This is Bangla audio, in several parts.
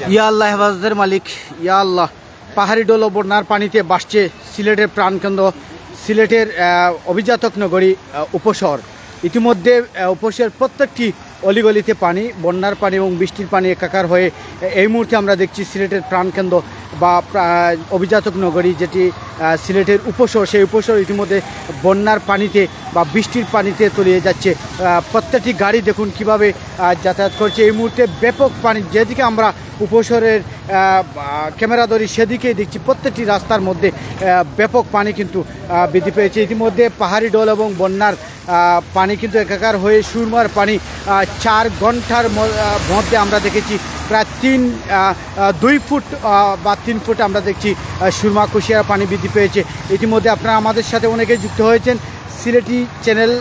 ইয়া আল্লাহ হেফাজতের মালিক, ইয়া আল্লাহ। পাহাড়ি ডোল ও বন্যার পানিতে ভাসছে সিলেটের প্রাণকেন্দ্র, সিলেটের অভিজাতক নগরী উপশহর। ইতিমধ্যে উপশহরের প্রত্যেকটি অলিগলিতে পানি, বন্যার পানি এবং বৃষ্টির পানি একাকার হয়ে এই মুহূর্তে আমরা দেখছি সিলেটের প্রাণকেন্দ্র বা অভিজাতক নগরী যেটি সিলেটের উপশহর, সেই উপশহর ইতিমধ্যে বন্যার পানিতে বা বৃষ্টির পানিতে তলিয়ে যাচ্ছে। প্রত্যেকটি গাড়ি দেখুন কিভাবে যাতায়াত করছে। এই মুহূর্তে ব্যাপক পানি, যেদিকে আমরা উপশহরের ক্যামেরা ধরি সেদিকেই দেখছি প্রত্যেকটি রাস্তার মধ্যে ব্যাপক পানি কিন্তু বৃদ্ধি পেয়েছে। ইতিমধ্যে পাহাড়ি ডোল এবং বন্যার পানি কিন্তু একাকার হয়ে সুরমার পানি 4 ঘন্টার মধ্যে আমরা দেখেছি প্রায় 2 ফুট বা 3 ফুট আমরা দেখছি সুরমা কুশিয়ার পানি বৃদ্ধি পেয়েছে। ইতিমধ্যে আপনারা আমাদের সাথে অনেকেই যুক্ত হয়েছেন, সিলেটি চ্যানেল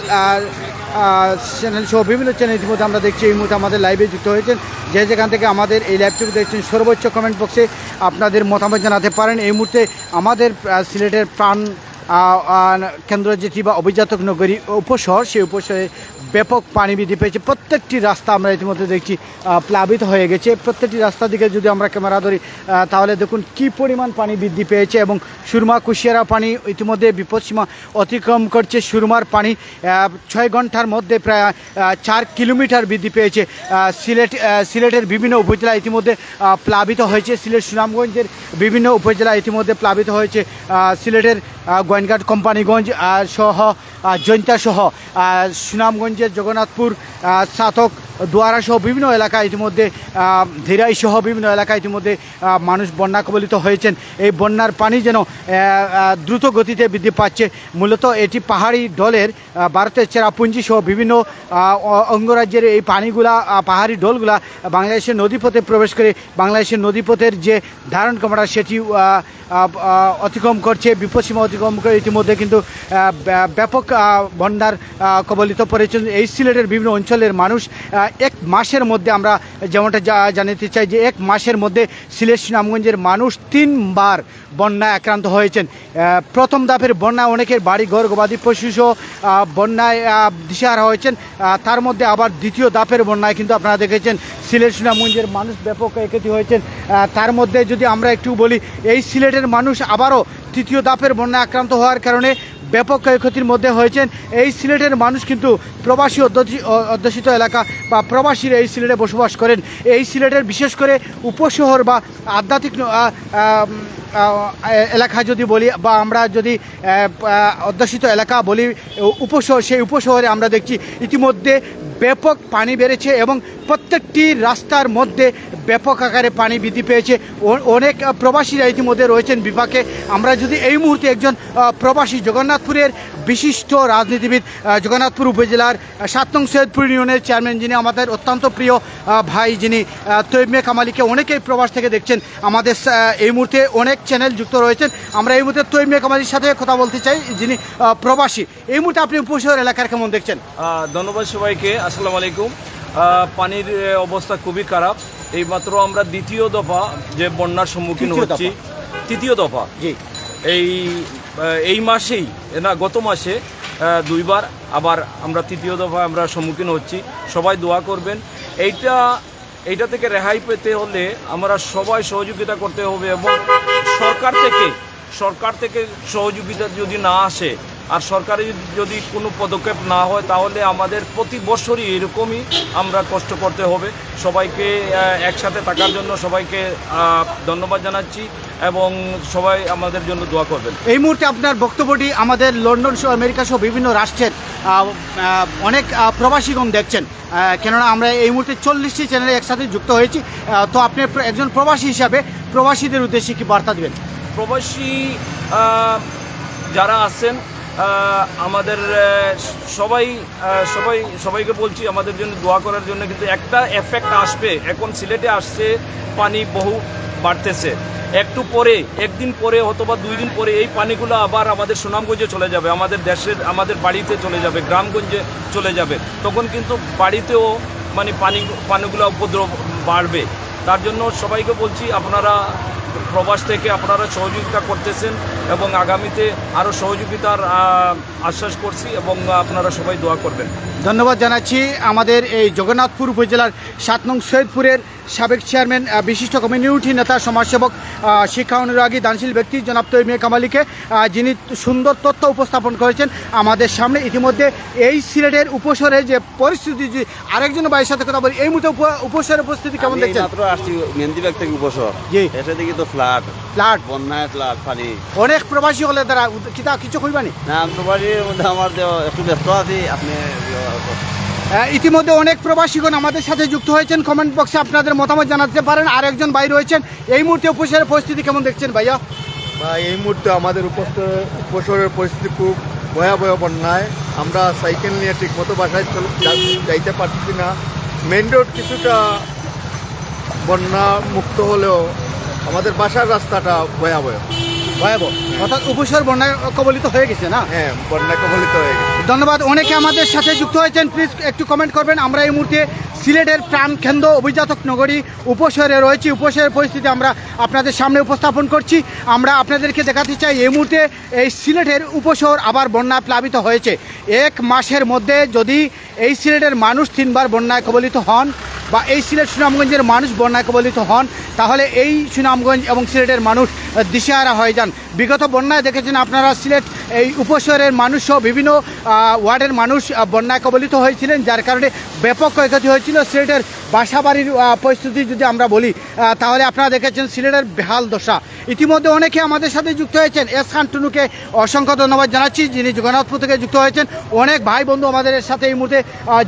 সহ বিভিন্ন চ্যানেল ইতিমধ্যে আমরা দেখছি এই মুহূর্তে আমাদের লাইভে যুক্ত হয়েছেন। যেখান থেকে আমাদের এই লাইভটুকু দেখছেন, সর্বোচ্চ কমেন্ট বক্সে আপনাদের মতামত জানাতে পারেন। এই মুহূর্তে আমাদের সিলেটের প্রাণ কেন্দ্র যেটি বা অভিজাতক নগরী উপশহর, সেই উপশহরে ব্যাপক পানি বৃদ্ধি পেয়েছে। প্রত্যেকটি রাস্তা আমরা ইতিমধ্যে দেখছি প্লাবিত হয়ে গেছে। প্রত্যেকটি রাস্তা দিকে যদি আমরা ক্যামেরা ধরি তাহলে দেখুন কি পরিমাণ পানি বৃদ্ধি পেয়েছে এবং সুরমা কুশিয়ারা পানি ইতিমধ্যে বিপদসীমা অতিক্রম করছে। সুরমার পানি 6 ঘন্টার মধ্যে প্রায় 4 কিলোমিটার বৃদ্ধি পেয়েছে। সিলেটের বিভিন্ন উপজেলা ইতিমধ্যে প্লাবিত হয়েছে। সিলেট সুনামগঞ্জের বিভিন্ন উপজেলা ইতিমধ্যে প্লাবিত হয়েছে। সিলেটের গোয়েনঘাট, কোম্পানিগঞ্জ সহ জৈন্তা সহ সুনামগঞ্জের জগন্নাথপুর, সাতক, দুয়ারা সহ বিভিন্ন এলাকা ইতিমধ্যে, ধীরাই সহ বিভিন্ন এলাকা ইতিমধ্যে মানুষ বন্যা কবলিত হয়েছেন। এই বন্যার পানি যেন দ্রুত গতিতে বৃদ্ধি পাচ্ছে। মূলত এটি পাহাড়ি ডলের ভারতের চেরাপুঞ্জি সহ বিভিন্ন অঙ্গরাজ্যের এই পানিগুলা, পাহাড়ি ডলগুলা বাংলাদেশের নদীপথে প্রবেশ করে বাংলাদেশের নদীপথের যে ধারণ ক্ষমতা সেটি অতিক্রম করছে, বিপদসীমা অতিক্রম করে ইতিমধ্যে কিন্তু ব্যাপক বন্যার কবলিত পড়েছেন এই সিলেটের বিভিন্ন অঞ্চলের মানুষ। 1 মাসের মধ্যে আমরা যেমনটা জানাতে চাই যে 1 মাসের মধ্যে সিলেট সুনামগঞ্জের মানুষ 3 বার বন্যায় আক্রান্ত হয়েছেন। প্রথম ধাপের বন্যায় অনেকের বাড়ি ঘর গবাদি পশুসহ বন্যায় দিশেহারা হয়েছেন। তার মধ্যে আবার দ্বিতীয় ধাপের বন্যায় কিন্তু আপনারা দেখেছেন সিলেট সুনামগঞ্জের মানুষ ব্যাপক ক্ষয়ক্ষতি হয়েছেন। তার মধ্যে যদি আমরা একটু বলি, এই সিলেটের মানুষ আবারও তৃতীয় ধাপের বন্যায় আক্রান্ত হওয়ার কারণে ব্যাপক ক্ষয়ক্ষতির মধ্যে হয়েছেন। এই সিলেটের মানুষ কিন্তু প্রবাসী অধ্যুষিত এলাকা বা প্রবাসীরা এই সিলেটে বসবাস করেন। এই সিলেটের বিশেষ করে উপশহর বা আধ্যাত্মিক এলাকা যদি বলি বা আমরা যদি অধ্যুষিত এলাকা বলি উপশহর, সেই উপশহরে আমরা দেখছি ইতিমধ্যে ব্যাপক পানি বেড়েছে এবং প্রত্যেকটি রাস্তার মধ্যে ব্যাপক আকারে পানি বৃদ্ধি পেয়েছে। অনেক প্রবাসীরা ইতিমধ্যে রয়েছেন বিপাকে। আমরা যদি এই মুহূর্তে একজন প্রবাসী, জগন্নাথপুরের বিশিষ্ট রাজনীতিবিদ, জগন্নাথপুর উপজেলার 7 নং সৈয়দপুর ইউনিয়নের চেয়ারম্যান, যিনি আমাদের অত্যন্ত প্রিয় ভাই, যিনি তৈয়ব মিয়া কামালিকে অনেকেই প্রবাস থেকে দেখছেন, আমাদের এই মুহূর্তে অনেক চ্যানেল যুক্ত রয়েছেন। আমরা এই মুহূর্তে তৈয়ব মিয়া কামালির সাথে কথা বলতে চাই, যিনি প্রবাসী। এই মুহূর্তে আপনি উপশহর এলাকার কেমন দেখছেন? ধন্যবাদ সবাইকে। আসসালামু আলাইকুম। পানির অবস্থা খুবই খারাপ। এইমাত্র আমরা দ্বিতীয় দফা যে বন্যার সম্মুখীন হচ্ছি, তৃতীয় দফা এই মাসেই না, গত মাসে 2 বার, আবার আমরা তৃতীয় দফা আমরা সম্মুখীন হচ্ছি। সবাই দোয়া করবেন। এইটা থেকে রেহাই পেতে হলে আমরা সবাই সহযোগিতা করতে হবে এবং সরকার থেকে সহযোগিতা যদি না আসে আর সরকারের যদি কোনো পদক্ষেপ না হয় তাহলে আমাদের প্রতি বছরই এরকমই আমরা কষ্ট করতে হবে। সবাইকে একসাথে থাকার জন্য সবাইকে ধন্যবাদ জানাচ্ছি এবং সবাই আমাদের জন্য দোয়া করবেন। এই মুহূর্তে আপনার বক্তব্যটি আমাদের লন্ডন সহ আমেরিকা সহ বিভিন্ন রাষ্ট্রের অনেক প্রবাসীগণ দেখছেন, কেননা আমরা এই মুহূর্তে 40টি চ্যানেলে একসাথে যুক্ত হয়েছি। তো আপনি একজন প্রবাসী হিসাবে প্রবাসীদের উদ্দেশ্যে কি বার্তা দেবেন? প্রবাসী যারা আছেন আমাদের সবাইকে বলছি আমাদের জন্য দোয়া করার জন্য। কিন্তু একটা এফেক্ট আসবে, এখন সিলেটে আসছে পানি বহু বাড়তেছে, একটু পরে, একদিন পরে অথবা 2 দিন পরে এই পানিগুলো আবার আমাদের সুনামগঞ্জে চলে যাবে, আমাদের বাড়িতে চলে যাবে, গ্রামগঞ্জে চলে যাবে। তখন কিন্তু বাড়িতেও মানে পানিগুলো উপদ্রব বাড়বে। তার জন্য সবাইকে বলছি আপনারা প্রবাস থেকে আপনারা সহযোগিতা করতেছেন এবং আগামীতে আরও সহযোগিতার আশ্বাস করছি এবং আপনারা সবাই দোয়া করবেন। ধন্যবাদ জানাচ্ছি আমাদের এই জগন্নাথপুর উপজেলার 7 নং সৈয়দপুরের সাবেক চেয়ারম্যান বিশিষ্ট কমিউনিটি নেতা সমাজসেবক শিক্ষা অনুরাগী দানশীল ব্যক্তি জনাব তৈমিয়া কামালিকে, যিনি সুন্দর তথ্য উপস্থাপন করেছেন আমাদের সামনে। ইতিমধ্যে এই সিলেটের উপসরের যে পরিস্থিতি, যে আরেকজন ভাইয়ের সাথে কথা বলি, এই মুহূর্তে উপসরের পরিস্থিতি কেমন দেখছেন? মাত্র আসছি মেহেন্দিবাগ থেকে উপসর, জি এসে দেখি তো ফ্ল্যাট ফ্লাড, বন্যায় ফ্ল্যাট পানি। অনেক প্রবাসী হলে তারা কিছু কইবানি না আমি তো বাড়ির মধ্যে আমার একটু ব্যস্ত আছি। আপনি ইতিমধ্যে অনেক প্রবাসীগণ আমাদের সাথে যুক্ত হয়েছেন। কমেন্ট বক্সে আপনাদের মতামত জানাতে পারেন। আর একজন ভাই রয়েছেন, এই মুহূর্তে উপসরের পরিস্থিতি কেমন দেখছেন ভাইয়া? বা এই মুহূর্তে আমাদের উপসরের পরিস্থিতি খুব ভয়াবহ বন্যায়। আমরা সাইকেল নিয়ে ঠিক মতো বাসায় যাইতে পারছি না। মেন রোড কিছুটা বন্যা মুক্ত হলেও আমাদের বাসার রাস্তাটা ভয়াবহ। ভয়াবহ, অর্থাৎ উপসর বন্যায় কবলিত হয়ে গেছে না? হ্যাঁ, বন্যা কবলিত হয়ে গেছে। ধন্যবাদ। অনেকে আমাদের সাথে যুক্ত হয়েছেন, প্লিজ একটু কমেন্ট করবেন। আমরা এই মুহূর্তে সিলেটের প্রাণকেন্দ্র অভিজাতক নগরী উপশহরে রয়েছি। উপশহরের পরিস্থিতি আমরা আপনাদের সামনে উপস্থাপন করছি। আমরা আপনাদেরকে দেখাতে চাই এই মুহূর্তে এই সিলেটের উপশহর আবার বন্যায় প্লাবিত হয়েছে। 1 মাসের মধ্যে যদি এই সিলেটের মানুষ 3 বার বন্যায় কবলিত হন, বা এই সিলেট সুনামগঞ্জের মানুষ বন্যায় কবলিত হন, তাহলে এই সুনামগঞ্জ এবং সিলেটের মানুষ দিশেহারা হয়ে যান। বিগত বন্যায় দেখেছেন আপনারা, সিলেট এই উপশহরের মানুষসহ বিভিন্ন ওয়ার্ডের মানুষ বন্যায় কবলিত হয়েছিলেন, যার কারণে ব্যাপক ক্ষয়ক্ষতি হয়েছিল। সিলেটের বাসাবাড়ির পরিস্থিতি যদি আমরা বলি, তাহলে আপনারা দেখেছেন সিলেটের বেহাল দশা। ইতিমধ্যে অনেকে আমাদের সাথে যুক্ত হয়েছেন। এস খান টুনুকে অসংখ্য ধন্যবাদ জানাচ্ছি, যিনি জগন্নাথপুর থেকে যুক্ত হয়েছেন। অনেক ভাই বন্ধু আমাদের সাথে এই মুহূর্তে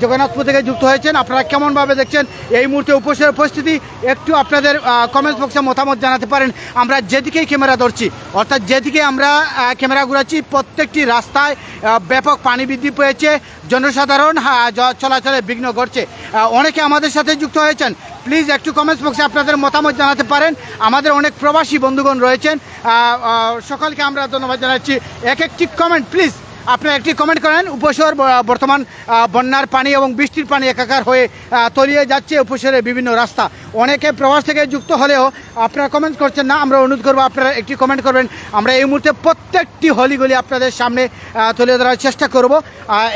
জগন্নাথপুর থেকে যুক্ত হয়েছেন। আপনারা কেমনভাবে দেখছেন এই মুহূর্তে উপসরের পরিস্থিতি, একটু আপনাদের কমেন্টস বক্সে মতামত জানাতে পারেন। আমরা যেদিকেই ক্যামেরা ধরছি, অর্থাৎ যেদিকে আমরা ক্যামেরা ঘুরাচ্ছি, প্রত্যেকটি রাস্তায় ব্যাপক পানি বৃদ্ধি পেয়েছে, জনসাধারণ চলাচলে বিঘ্ন ঘটছে। অনেকে আমাদের সাথে যুক্ত হয়েছেন, প্লিজ একটু কমেন্টস বক্সে আপনাদের মতামত জানাতে পারেন। আমাদের অনেক প্রবাসী বন্ধুগণ রয়েছেন, সকলকে আমরা ধন্যবাদ জানাচ্ছি। একটি কমেন্ট প্লিজ আপনারা একটি কমেন্ট করেন। উপশহর বর্তমান বন্যার পানি এবং বৃষ্টির পানি একাকার হয়ে তলিয়ে যাচ্ছে উপশহরের বিভিন্ন রাস্তা। অনেকে প্রবাস থেকে যুক্ত হলেও আপনারা কমেন্ট করছেন না। আমরা অনুরোধ করবো আপনারা একটি কমেন্ট করবেন। আমরা এই মুহূর্তে প্রত্যেকটি হলিগলি আপনাদের সামনে তুলে ধরার চেষ্টা করব।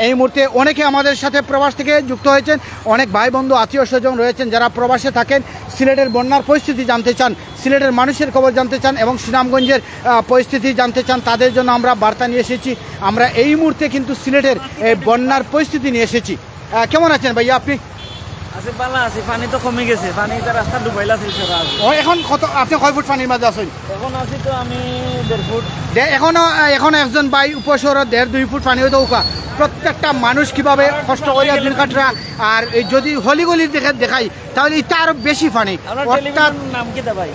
এই মুহূর্তে অনেকে আমাদের সাথে প্রবাস থেকে যুক্ত হয়েছেন। অনেক ভাই বন্ধু আত্মীয় স্বজন রয়েছেন যারা প্রবাসে থাকেন, সিলেটের বন্যার পরিস্থিতি জানতে চান, সিলেটের মানুষের খবর জানতে চান এবং সুনামগঞ্জের পরিস্থিতি জানতে চান। তাদের জন্য আমরা বার্তা নিয়ে এসেছি। আমরা এই মুহূর্তে কিন্তু সিলেটের বন্যার পরিস্থিতি নিয়ে এসেছি। কেমন আছেন ভাইয়া আপনি? আছে পালা আছে, পানি তো কমে গেছে, পানি তো রাস্তা ডুবাইলা ছিল। এখন কত, আপনি কয় ফুট পানির মাঝে আছেন? এখন আছি তো আমি 1.5 ফুট। এখনো একজন ভাই উপশহর 1.5-2 ফুট পানি হয়তো উকা। প্রত্যেকটা মানুষ কিভাবে কষ্ট করিয়া দিন কাটরা। আর যদি হলিগলি দেখাই তাহলে এটা আরো বেশি পানি। অর্থাৎ নাম কি দা ভাই?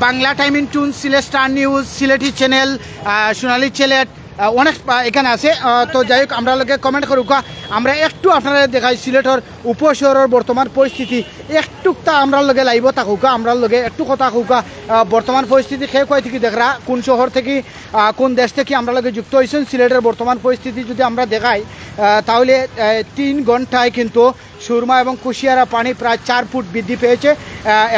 বাংলা টাইমিং টুন, Sylhet Star News, Sylheti channel, Sonali Sylhet, অনেক এখানে আছে। তো যাই হোক, আমরা লোকে কমেন্ট করুক। আমরা একটু আপনারা দেখাই সিলেটের উপশহরের বর্তমান পরিস্থিতি। একটু তা আমরা লগে লাইব থাকুক, আমরা লগে একটু কথা কুকা বর্তমান পরিস্থিতি খেয়ে কয় থেকে দেখরা, কোন শহর থেকে কোন দেশ থেকে আমরা লগে যুক্ত হয়েছেন। সিলেটের বর্তমান পরিস্থিতি যদি আমরা দেখাই তাহলে 3 ঘন্টায় কিন্তু সুরমা এবং কুশিয়ারা পানি প্রায় 4 ফুট বৃদ্ধি পেয়েছে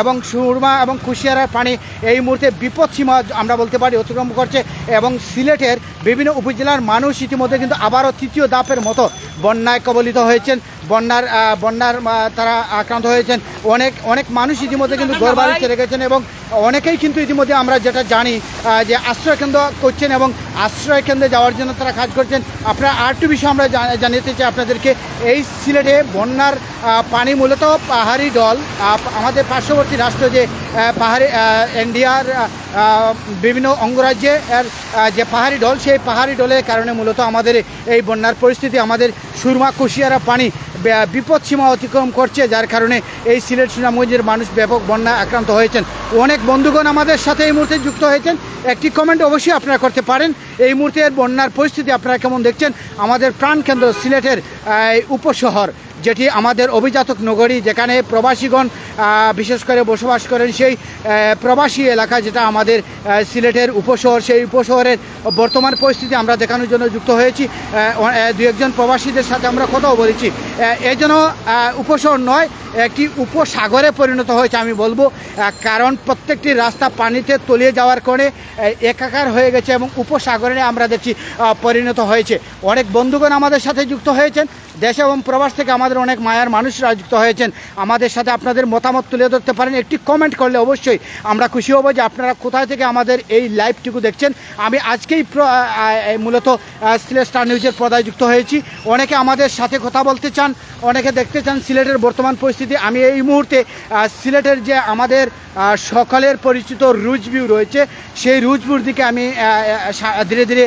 এবং সুরমা এবং কুশিয়ারার পানি এই মুহূর্তে বিপদসীমা আমরা বলতে পারি অতিক্রম করছে। এবং সিলেটের বিভিন্ন উপজেলার মানুষ ইতিমধ্যে কিন্তু আবারও 3য় ধাপের মতো বন্যায় কবলিত হয়েছেন, বন্যার তারা আক্রান্ত হয়েছেন। অনেক মানুষ ইতিমধ্যে কিন্তু ঘর বাড়ি ছেড়ে গেছেন এবং অনেকেই কিন্তু ইতিমধ্যে আমরা যেটা জানি যে আশ্রয়কেন্দ্র করছেন এবং আশ্রয়কেন্দ্রে যাওয়ার জন্য তারা কাজ করছেন। আপনারা আরেকটু বিষয় আমরা জানাতে চাই আপনাদেরকে, এই সিলেটে বন্যার পানি মূলত পাহাড়ি ঢল, আমাদের পার্শ্ববর্তী রাষ্ট্র যে পাহাড়ি ইন্ডিয়ার বিভিন্ন অঙ্গরাজ্যে যে পাহাড়ি ঢল, সেই পাহাড়ি ঢলের কারণে মূলত আমাদের এই বন্যার পরিস্থিতি। আমাদের সুরমা কুশিয়ারা পানি বিপদসীমা অতিক্রম করছে, যার কারণে এই সিলেট সুনামগঞ্জের মানুষ ব্যাপক বন্যায় আক্রান্ত হয়েছেন। অনেক বন্ধুগণ আমাদের সাথে এই মুহূর্তে যুক্ত হয়েছেন। একটি কমেন্ট অবশ্যই আপনারা করতে পারেন। এই মুহূর্তের বন্যার পরিস্থিতি আপনারা কেমন দেখছেন? আমাদের প্রাণকেন্দ্র সিলেটের উপশহর, যেটি আমাদের অভিজাতক নগরী, যেখানে প্রবাসীগণ বিশেষ করে বসবাস করেন, সেই প্রবাসী এলাকা যেটা আমাদের সিলেটের উপশহর, সেই উপশহরের বর্তমান পরিস্থিতি আমরা দেখানোর জন্য যুক্ত হয়েছি। 2-1 জন প্রবাসীদের সাথে আমরা কথাও বলেছি। এই জন্য উপশহর নয়, একটি উপসাগরে পরিণত হয়েছে আমি বলবো, কারণ প্রত্যেকটি রাস্তা পানিতে তলিয়ে যাওয়ার কারণে একাকার হয়ে গেছে এবং উপসাগরে আমরা দেখছি পরিণত হয়েছে। অনেক বন্ধুগণ আমাদের সাথে যুক্ত হয়েছেন, দেশ এবং প্রবাস থেকে আমাদের অনেক মায়ার মানুষরা যুক্ত হয়েছেন, আমাদের সাথে আপনাদের মতামত তুলে ধরতে পারেন। একটি কমেন্ট করলে অবশ্যই আমরা খুশি হব যে আপনারা কোথায় থেকে আমাদের এই লাইভটুকু দেখছেন। আমি আজকেই মূলত সিলেট স্টার নিউজের পর্দায় যুক্ত হয়েছি। অনেকে আমাদের সাথে কথা বলতে চান, অনেকে দেখতে চান সিলেটের বর্তমান পরিস্থিতি। আমি এই মুহূর্তে সিলেটের যে আমাদের সকলের পরিচিত রুজ ভিউ রয়েছে, সেই রুজ ভিউর দিকে আমি ধীরে ধীরে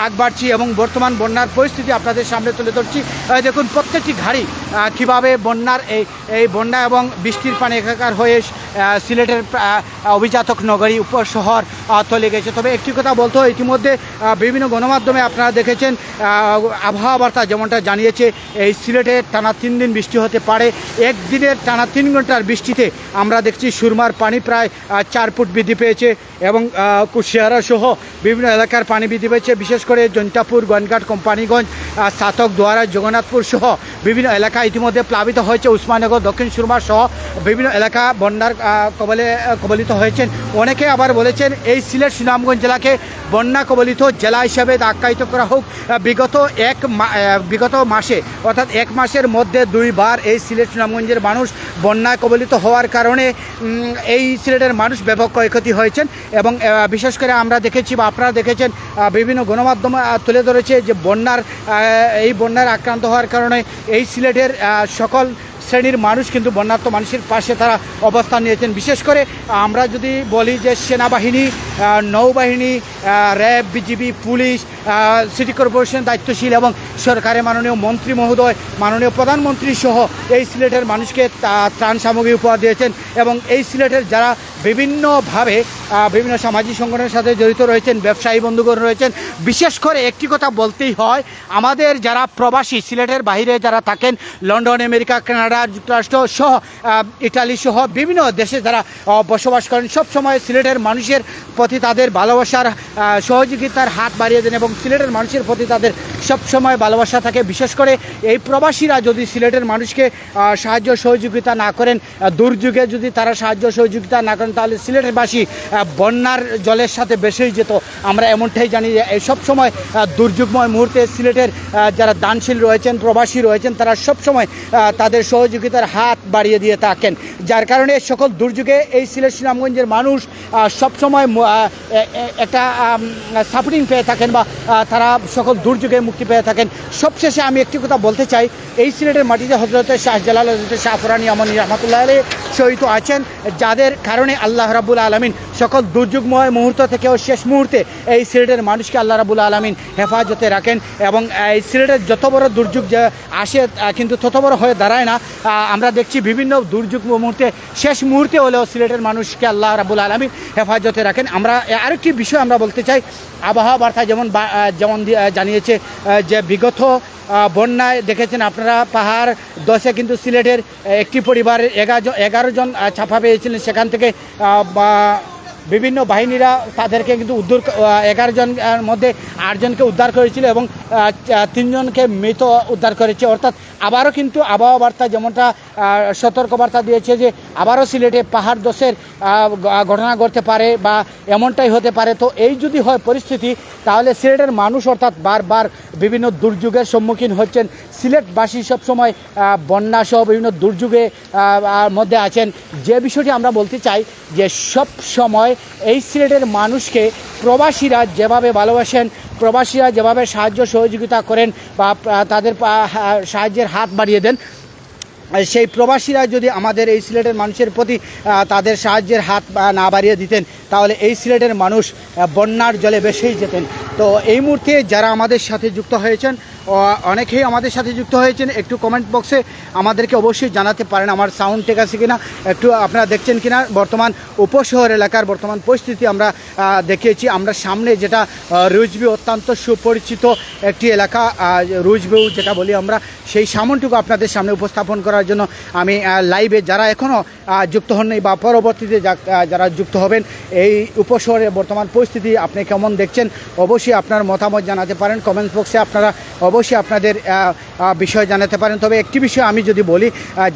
আগ বাড়ছি এবং বর্তমান বন্যার পরিস্থিতি আপনাদের সামনে তুলে ধরছি। দেখুন প্রত্যেকটি গাড়ি কীভাবে বন্যার এই বন্যা এবং বৃষ্টির পানি একাকার হয়ে সিলেটের অভিজাতক নগরী উপশহর চলে গেছে। তবে একটি কথা বলতে হয়, ইতিমধ্যে বিভিন্ন গণমাধ্যমে আপনারা দেখেছেন আবহাওয়া বার্তা যেমনটা জানিয়েছে এই সিলেটে টানা 3 দিন বৃষ্টি হতে পারে। একদিনের টানা 3 ঘন্টার বৃষ্টিতে আমরা দেখছি সুরমার পানি প্রায় 4 ফুট বৃদ্ধি পেয়েছে এবং কুশিয়ারা সহ বিভিন্ন এলাকার পানি বৃদ্ধি পেয়েছে। বিশেষ করে জৈন্তাপুর, গনঘাট, কোম্পানিগঞ্জ, সাতক, দোয়ারা, জগন্নাথপুর সহ বিভিন্ন এলাকা ইতিমধ্যে প্লাবিত হয়েছে। উসমাননগর, দক্ষিণ সুরমা সহ বিভিন্ন এলাকা বন্যার কবলিত হয়েছেন। অনেকে আবার বলেছেন এই সিলেট সুনামগঞ্জ জেলাকে বন্যা কবলিত জেলা হিসাবে আখ্যায়িত করা হোক। বিগত মাসে অর্থাৎ 1 মাসের মধ্যে 2 বার এই সিলেট সুনামগঞ্জের মানুষ বন্যায় কবলিত হওয়ার কারণে এই সিলেটের মানুষ ব্যাপক ক্ষয়ক্ষতি হয়েছেন এবং বিশেষ করে আমরা দেখেছি বা আপনারা দেখেছেন বিভিন্ন গণমাধ্যম তুলে ধরেছে যে এই বন্যার আক্রান্ত হওয়ার কারণে এই সিলেটের সকল শ্রেণীর মানুষ কিন্তু বন্যার্ত মানুষের পাশে তারা অবস্থান নিয়েছেন। বিশেষ করে আমরা যদি বলি যে সেনাবাহিনী, নৌবাহিনী, RAB, BGB, police, city corporation দায়িত্বশীল এবং সরকারের মাননীয় মন্ত্রী মহোদয়, মাননীয় প্রধানমন্ত্রী সহ এই সিলেটের মানুষকে ত্রাণ সামগ্রী উপহার দিয়েছেন এবং এই সিলেটের যারা বিভিন্নভাবে বিভিন্ন সামাজিক সংগঠনের সাথে জড়িত রয়েছেন, ব্যবসায়ী বন্ধুগণ রয়েছেন। বিশেষ করে একটি কথা বলতেই হয়, আমাদের যারা প্রবাসী সিলেটের বাইরে যারা থাকেন, লন্ডন, আমেরিকা, কানাডা, যুক্তরাষ্ট্র সহ ইটালি সহ বিভিন্ন দেশে যারা বসবাস করেন, সবসময় সিলেটের মানুষের প্রতি তাদের ভালোবাসার সহযোগিতার হাত বাড়িয়ে দেন এবং সিলেটের মানুষের প্রতি তাদের সবসময় ভালোবাসা থাকে। বিশেষ করে এই প্রবাসীরা যদি সিলেটের মানুষকে সাহায্য সহযোগিতা না করেন, দুর্যোগে যদি তারা সাহায্য সহযোগিতা না করেন, তাহলে সিলেটেরবাসী বন্যার জলের সাথে বেসেই যেত। আমরা এমনটাই জানি যে এই সবসময় দুর্যোগময় মুহূর্তে সিলেটের যারা দানশীল রয়েছেন, প্রবাসী রয়েছেন, তারা সবসময় তাদের সহযোগিতার হাত বাড়িয়ে দিয়ে থাকেন। যার কারণে সকল দুর্যোগে এই সিলেট সুনামগঞ্জের মানুষ সবসময় একটা সাপোর্টিং পেয়ে থাকেন বা তারা সকল দুর্যোগে মুক্তি পেয়ে থাকেন। সবশেষে আমি একটি কথা বলতে চাই, এই সিলেটের মাটিতে হযরতে শাহ জালাল, হযরতে শাহ ফুরানি আমানী রহমাতুল্লাহ আলাইহি শহীদ আছেন, যাদের কারণে আল্লাহ রাব্বুল আলামিন সকল দুর্যোগময় মুহূর্ত থেকেও শেষ মুহূর্তে এই সিলেটের মানুষকে আল্লাহ রাব্বুল আলামিন হেফাজতে রাখেন এবং এই সিলেটের যত বড় দুর্যোগ আসে কিন্তু তত বড় হয়ে দাঁড়ায় না। আমরা দেখছি বিভিন্ন দুর্যোগ মুহূর্তে শেষ মুহূর্তে হলেও সিলেটের মানুষকে আল্লাহ রাব্বুল আলামিন হেফাজতে রাখেন। আমরা আরেকটি বিষয় আমরা বলতে চাই, আবহাওয়া বার্তা যেমন জানিয়েছে যে বিগত বন্যায় দেখেছেন আপনারা পাহাড় দশে কিন্তু সিলেটের একটি পরিবারের 11 জন ছাপা পেয়েছিলেন। সেখান থেকে বিভিন্ন বাহিনীরা তাদেরকে কিন্তু 11 জনের মধ্যে 8 জনকে উদ্ধার করেছিল এবং 3 জনকে মৃত উদ্ধার করেছে। অর্থাৎ আবারও কিন্তু আবহাওয়া বার্তা যেমনটা সতর্কবার্তা দিয়েছে যে আবারও সিলেটে পাহাড় ধসের ঘটনা ঘটতে পারে বা এমনটাই হতে পারে। তো এই যদি হয় পরিস্থিতি, তাহলে সিলেটের মানুষ অর্থাৎ বারবার বিভিন্ন দুর্যোগের সম্মুখীন হচ্ছেন। সিলেটবাসী সবসময় বন্যা সহ বিভিন্ন দুর্যোগে মধ্যে আছেন। যে বিষয়টি আমরা বলতে চাই যে সব সময় এই সিলেটের মানুষকে প্রবাসীরা যেভাবে ভালোবাসেন, প্রবাসীরা যেভাবে সাহায্য সহযোগিতা করেন বা তাদের সাহায্যের হাত বাড়িয়ে দেন, সেই প্রবাসীরা যদি আমাদের এই সিলেটের মানুষের প্রতি তাদের সাহায্যের হাত না বাড়িয়ে দিতেন, তাহলে এই সিলেটের মানুষ বন্যার জলে ভেসেই যেতেন। তো এই মুহূর্তে যারা আমাদের সাথে যুক্ত হয়েছেন, অনেকেই আমাদের সাথে যুক্ত হয়েছেন, একটু কমেন্ট বক্সে আমাদেরকে অবশ্যই জানাতে পারেন আমার সাউন্ড ঠিক আছে কিনা, একটু আপনারা দেখছেন কিনা। বর্তমান উপশহর এলাকার বর্তমান পরিস্থিতি আমরা দেখিয়েছি। আমরা সামনে যেটা রুজভিউ, অত্যন্ত সুপরিচিত একটি এলাকা, রুজভিউ যেটা বলি আমরা, সেই সামনটুকু আপনাদের সামনে উপস্থাপন করার জন্য আমি লাইভে যারা এখনও যুক্ত হননি বা পরবর্তীতে যারা যুক্ত হবেন, এই উপশহরের বর্তমান পরিস্থিতি আপনি কেমন দেখছেন অবশ্যই আপনার মতামত জানাতে পারেন কমেন্ট বক্সে। আপনারা অবশ্যই অবশ্যই আপনাদের বিষয় জানাতে পারেন। তবে একটি বিষয় আমি যদি বলি,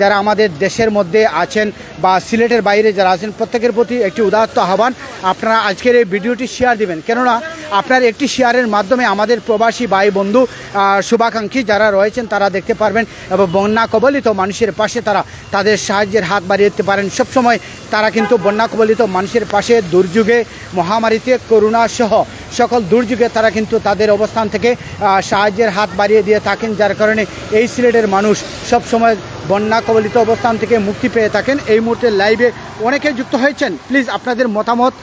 যারা আমাদের দেশের মধ্যে আছেন বা সিলেটের বাইরে যারা আছেন, প্রত্যেকের প্রতি একটি উদাত্ত আহ্বান, আপনারা আজকের এই ভিডিওটি শেয়ার দিবেন। কেননা আপনার একটি শেয়ারের মাধ্যমে আমাদের প্রবাসী ভাই বন্ধু শুভাকাঙ্ক্ষী যারা রয়েছেন তারা দেখতে পারবেন এবং বন্যা কবলিত মানুষের পাশে তারা তাদের সাহায্যের হাত বাড়িয়ে দিতে পারেন। সবসময় তারা কিন্তু বন্যা কবলিত মানুষের পাশে দুর্যোগে, মহামারীতে, করোনা সহ সকল দুর্যোগে তারা কিন্তু তাদের অবস্থান থেকে সাহায্যের হাত বাড়িয়ে দিয়ে থাকেন, যার কারণে এই সিলেটের মানুষ সবসময় বন্যা কবলিত অবস্থান থেকে মুক্তি পেয়ে থাকেন। এই মুহূর্তে লাইভে অনেকে যুক্ত হয়েছেন, প্লিজ আপনাদের মতামত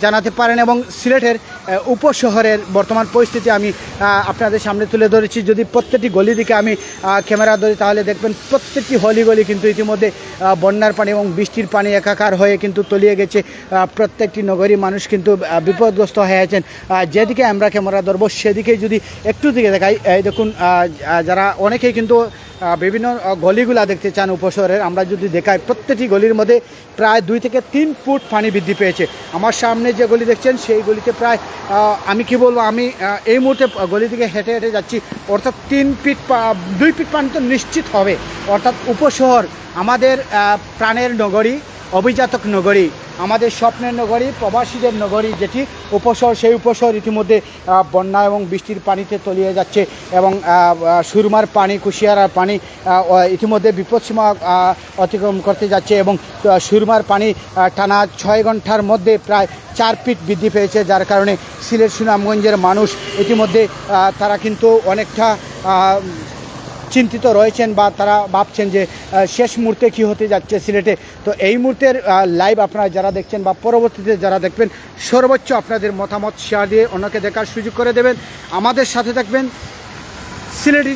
জানাতে পারেন। এবং সিলেটের উপশহরের বর্তমান পরিস্থিতি আমি আপনাদের সামনে তুলে ধরেছি। যদি প্রত্যেকটি গলি দিকে আমি ক্যামেরা ধরি তাহলে দেখবেন প্রত্যেকটি গলি কিন্তু ইতিমধ্যে বন্যার পানি এবং বৃষ্টির পানি একাকার হয়ে কিন্তু তলিয়ে গেছে। প্রত্যেকটি নগরী মানুষ কিন্তু বিপদগ্রস্ত হয়ে আছেন। যেদিকে আমরা ক্যামেরা ধরবো সেদিকেই যদি একটু দিকে দেখাই, এই দেখুন যারা অনেকেই কিন্তু বিভিন্ন গলিগুলা দেখতে চান উপশহরের, আমরা যদি দেখাই প্রত্যেকটি গলির মধ্যে প্রায় 2 থেকে 3 ফুট পানি বৃদ্ধি পেয়েছে। আমার সামনে যে গলি দেখছেন সেই গলিতে প্রায় আমি কি বলবো, আমি এই মুহূর্তে গলি থেকে হেঁটে হেঁটে যাচ্ছি, অর্থাৎ 2 ফিট পানি তো নিশ্চিত হবে। অর্থাৎ উপশহর আমাদের প্রাণের নগরী, অভিজাতক নগরী, আমাদের স্বপ্নের নগরী, প্রবাসীদের নগরী যেটি উপশহর, সেই উপশহর ইতিমধ্যে বন্যা এবং বৃষ্টির পানিতে তলিয়ে যাচ্ছে এবং সুরমার পানি, কুশিয়ারার পানি ইতিমধ্যে বিপদসীমা অতিক্রম করতে যাচ্ছে এবং সুরমার পানি টানা 6 ঘন্টার মধ্যে প্রায় 4 ফিট বৃদ্ধি পেয়েছে, যার কারণে সিলেট সুনামগঞ্জের মানুষ ইতিমধ্যে তারা কিন্তু অনেকটা চিন্তিত রয়েছেন বা তারা ভাবছেন যে শেষ মুহূর্তে কী হতে যাচ্ছে সিলেটে। তো এই মুহূর্তের লাইভ আপনারা যারা দেখছেন বা পরবর্তীতে যারা দেখবেন, সর্বোচ্চ আপনাদের মতামত শেয়ার দিয়ে অন্যকে দেখার সুযোগ করে দেবেন, আমাদের সাথে থাকবেন। সিলেটি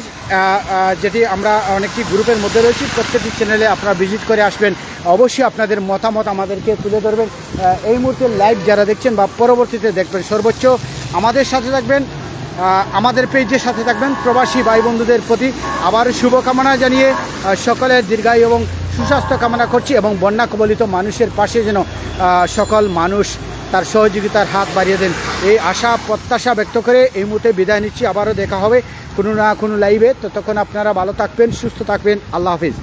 যেটি আমরা অনেকটি গ্রুপের মধ্যে রয়েছি, প্রত্যেকটি চ্যানেলে আপনারা ভিজিট করে আসবেন, অবশ্যই আপনাদের মতামত আমাদেরকে তুলে ধরবেন। এই মুহূর্তে লাইভ যারা দেখছেন বা পরবর্তীতে দেখবেন, সর্বোচ্চ আমাদের সাথে থাকবেন, আমাদের পেজের সাথে থাকবেন। প্রবাসী ভাই বন্ধুদের প্রতি আবার শুভকামনা জানিয়ে সকলের দীর্ঘায়ু এবং সুস্বাস্থ্য কামনা করছি এবং বন্যা কবলিত মানুষের পাশে যেন সকল মানুষ তার সহযোগিতার হাত বাড়িয়ে দেন, এই আশা প্রত্যাশা ব্যক্ত করে এই মুহূর্তে বিদায় নিচ্ছি। আবারও দেখা হবে কোনো না কোনো লাইভে। ততক্ষণ আপনারা ভালো থাকবেন, সুস্থ থাকবেন। আল্লাহ হাফিজ।